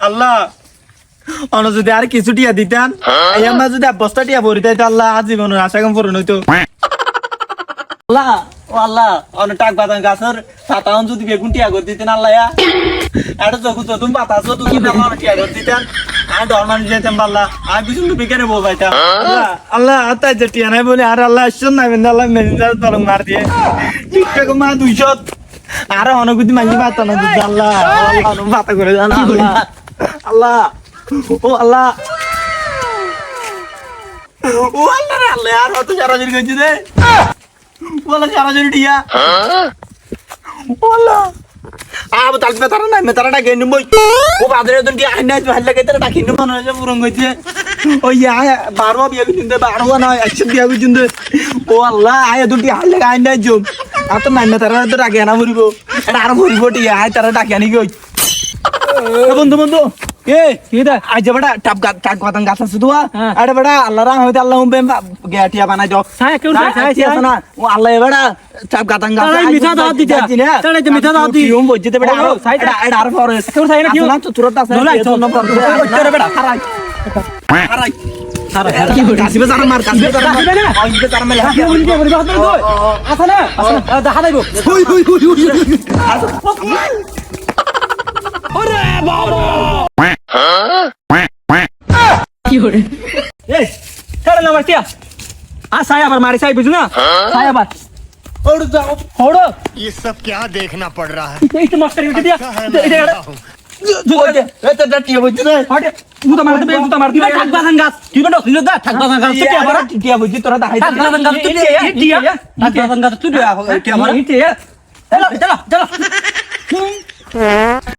আল্লাহ on যদি আর কিছু টিয়া দিতেন এই আমরা যদি বস্তা টিয়া ভরি তাই আল্লাহ জীবনের আশা কম পূরণ হইতো আল্লাহ ও আল্লাহ অন টাক বাদাম গাছের পাতান যদি বেগুন টিয়া করে দিতেন আল্লাহ এটা চকু চতুম পাতা চতুম আল্লাহ টিয়া করে দিতেন আমি ডর মানুষ যেতাম আল্লাহ আমি বিশুন বিকেনে বউ পাইতাম আল্লাহ তাই যে টিয়া নাই বলে আর আল্লাহ আসছেন না আল্লাহ মেজিদার তরং মার দিয়ে ঠিকঠাক মা 200 আর অনগুতি মাঝি পাতা না আল্লাহ আল্লাহ পাতা করে জান আল্লাহ আল্লাহ ও আল্লাহ ও আল্লাহ রে আল্লাহ আর অত সারাজুরি কইছি রে বলা সারাজুরি টিয়া ও আল্লাহ আব তাল মেতারা না মেতারাটা গেন বই ও বাদরে দুন কি আইনা তো হাল্লা কইতে ডাকি ন মনে হয় পুরন কইছে ও ইয়া 12 বিয়া বিন দে 12 না 100 বিয়া বিন দে ও আল্লাহ আয় দুটি হাল্লা আইনা জম আ তো নাই মেতারা তো ডাকে না মরিব এটা আর মরিব টিয়া আয় তারা ডাকে আনি কই বন্ধু বন্ধু এ কিদা আজ বড় টাক গাতন গাছ আছে তো আরে বড় আল্লাহ রাম হইতে আল্লাহ উম্বে গেটিয়া বানাই দাও ছায়া কেউ ছায়া না ও আল্লাহ বড় টাক গাতন গাছ আই মিঠা দাও দিতে তারে যে মিঠা দাও দি কি উম বইতে বড় এটা আর ফর কেউ ছায়া না কি না তো তুরত আছে নম্বর তোরে বড় হারাই হারাই কি কাশিবে জানা মার কাশিবে জানা ওই যে তার মেলা কি বলি বলি বাদ দে আসা না দেখা দাইবো হুই হুই হুই ওরে বাবা কি হরে এই ছাড় না মারতিয়া आ साया আবার মারি সাই বুঝু না साया আবার ওড় যাও ওড় ये सब क्या देखना पड़ रहा है এই তো মাস্টার কে দিয়া জুগে এ তো ডাটিয়া বুঝু না হটে মুতা মারতে বে মুতা মারতে থাক বাগান গাছ কি বড় হইলো দা থাক বাগান গাছ কে আবার টিয়া বুঝি তোরা দাহাই থাক বাগান গাছ তুই টিয়া থাক বাগান গাছ তুই টিয়া আবার টিয়া মার টিয়া চলো চলো চলো